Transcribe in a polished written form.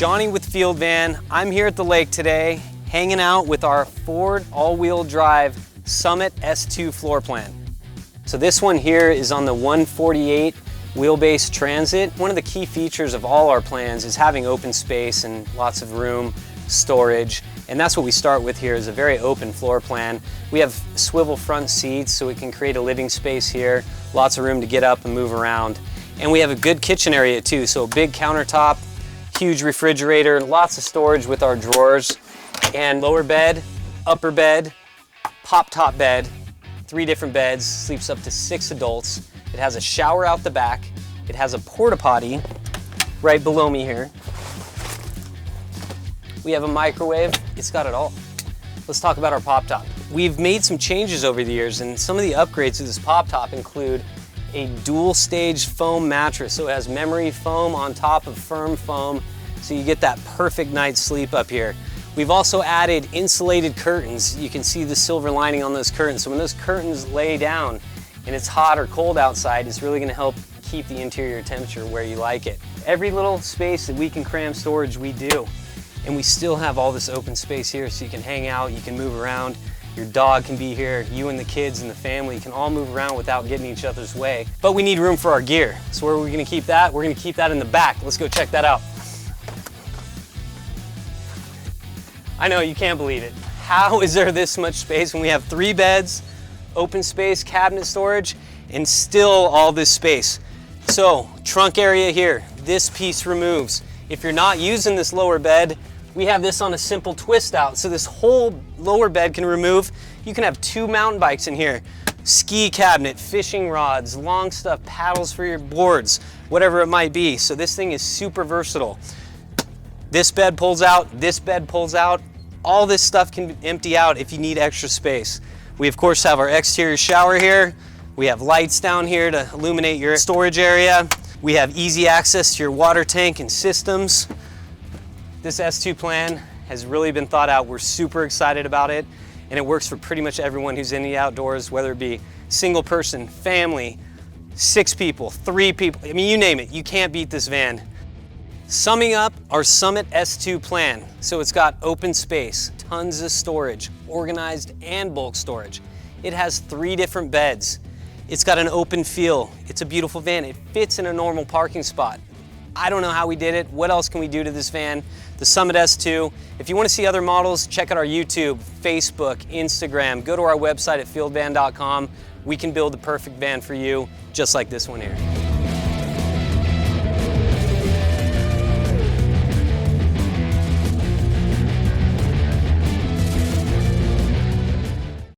Johnny with Fieldvan. I'm here at the lake today, hanging out with our Ford all-wheel drive Summit S2 floor plan. So this one here is on the 148 Wheelbase Transit. One of the key features of all our plans is having open space and lots of room, storage, and that's what we start with here, is a very open floor plan. We have swivel front seats so we can create a living space here, lots of room to get up and move around. And we have a good kitchen area too, so a big countertop, huge refrigerator, lots of storage with our drawers, and lower bed, upper bed, pop-top bed, 3 different beds, sleeps up to 6 adults. It has a shower out the back. It has a porta potty right below me here. We have a microwave. It's got it all. Let's talk about our pop top. We've made some changes over the years, and some of the upgrades to this pop top include a dual stage foam mattress. So it has memory foam on top of firm foam, so you get that perfect night's sleep up here. We've also added insulated curtains. You can see the silver lining on those curtains. So when those curtains lay down and it's hot or cold outside, it's really gonna help keep the interior temperature where you like it. Every little space that we can cram storage, we do. And we still have all this open space here, so you can hang out, you can move around. Your dog can be here, you and the kids and the family can all move around without getting in each other's way. But we need room for our gear. So where are we gonna keep that? We're gonna keep that in the back. Let's go check that out. I know, you can't believe it. How is there this much space when we have 3 beds, open space, cabinet storage, and still all this space? So, trunk area here, this piece removes. If you're not using this lower bed, we have this on a simple twist out. So this whole lower bed can remove. You can have 2 mountain bikes in here, ski cabinet, fishing rods, long stuff, paddles for your boards, whatever it might be. So this thing is super versatile. This bed pulls out, this bed pulls out. All this stuff can empty out if you need extra space. We of course have our exterior shower here. We have lights down here to illuminate your storage area. We have easy access to your water tank and systems. This S2 plan has really been thought out. We're super excited about it, and it works for pretty much everyone who's in the outdoors, whether it be single person, family, 6 people, 3 people. I mean, you name it, you can't beat this van. Summing up our Summit S2 plan, so it's got open space, tons of storage, organized and bulk storage. It has 3 different beds. It's got an open feel. It's a beautiful van. It fits in a normal parking spot. I don't know how we did it. What else can we do to this van? The Summit S2. If you want to see other models, check out our YouTube, Facebook, Instagram. Go to our website at fieldvan.com. We can build the perfect van for you, just like this one here.